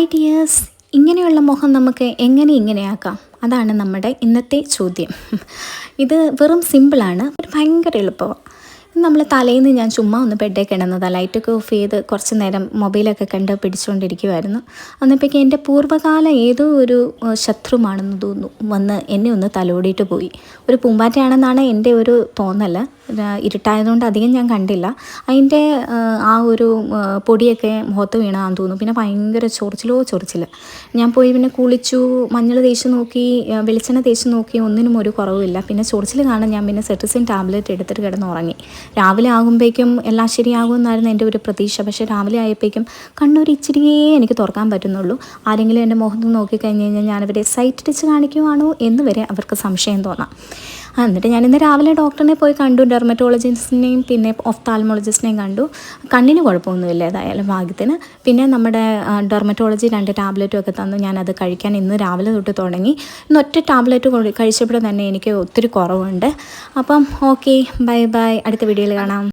Hi dears, ഇങ്ങനെയുള്ള മുഖം നമുക്ക് എങ്ങനെ ഇങ്ങനെയാക്കാം? അതാണ് നമ്മുടെ ഇന്നത്തെ ചോദ്യം. ഇത് വെറും സിമ്പിളാണ്, ഭയങ്കര എളുപ്പമാണ്. നമ്മൾ തലേന്ന് ഞാൻ ചുമ്മാ ഒന്ന് ബെഡേ കിടന്നതാണ്. ലൈറ്റൊക്കെ ഓഫ് ചെയ്ത് കുറച്ച് നേരം മൊബൈലൊക്കെ കണ്ട് പിടിച്ചുകൊണ്ടിരിക്കുമായിരുന്നു. അന്നപ്പോഴേക്കും എൻ്റെ പൂർവ്വകാല ഏതോ ഒരു ശത്രുവാണെന്ന് തോന്നുന്നു വന്ന് എന്നെ ഒന്ന് തലോടിയിട്ട് പോയി. ഒരു പൂമ്പാറ്റയാണെന്നാണ് എൻ്റെ ഒരു തോന്നൽ. ഇരുട്ടായതുകൊണ്ട് അധികം ഞാൻ കണ്ടില്ല. അതിൻ്റെ ആ ഒരു പൊടിയൊക്കെ മുഖത്ത് വീണാന്ന് തോന്നുന്നു. പിന്നെ ഭയങ്കര ചൊറിച്ചിൽ. ഞാൻ പോയി പിന്നെ കുളിച്ചു, മഞ്ഞൾ തേച്ച് നോക്കി, വെളിച്ചെണ്ണ തേച്ച് നോക്കി, ഒന്നിനും ഒരു കുറവുമില്ല. പിന്നെ ചൊറിച്ചിൽ കാണാൻ ഞാൻ പിന്നെ സെട്രിസിൻ ടാബ്ലറ്റ് എടുത്തിട്ട് കിടന്നുറങ്ങി. രാവിലെ ആകുമ്പോഴേക്കും എല്ലാം ശരിയാകുമെന്നായിരുന്നു എൻ്റെ ഒരു പ്രതീക്ഷ. പക്ഷേ രാവിലെ ആയപ്പോഴേക്കും കണ്ണൊരു ഇച്ചിരിയേ എനിക്ക് തുറക്കാൻ പറ്റുന്നുള്ളൂ. ആരെങ്കിലും എൻ്റെ മുഖത്ത് നോക്കിക്കഴിഞ്ഞ് കഴിഞ്ഞാൽ ഞാനവരെ സൈറ്റ് അടിച്ച് കാണിക്കുവാണോ എന്ന് വരെ അവർക്ക് സംശയം തോന്നാം. എന്നിട്ട് ഞാനിന്ന് രാവിലെ ഡോക്ടറിനെ പോയി കണ്ടു, ഡെർമറ്റോളജിസ്റ്റിനെയും പിന്നെ ഒഫ്താൽമോളജിസ്റ്റിനെയും കണ്ടു. കണ്ണിന് കുഴപ്പമൊന്നുമില്ല ഏതായാലും ഭാഗ്യത്തിന്. പിന്നെ നമ്മുടെ ഡെർമറ്റോളജി 2 ടാബ്ലറ്റും ഒക്കെ തന്നു. ഞാനത് കഴിക്കാൻ ഇന്ന് രാവിലെ തൊട്ട് തുടങ്ങി. ഇന്ന് ഒറ്റ ടാബ്ലറ്റ് കഴിച്ചപ്പോൾ തന്നെ എനിക്ക് ഒത്തിരി കുറവുണ്ട്. അപ്പം ഓക്കെ, ബൈ, അടുത്ത വീഡിയോയിൽ കാണാം.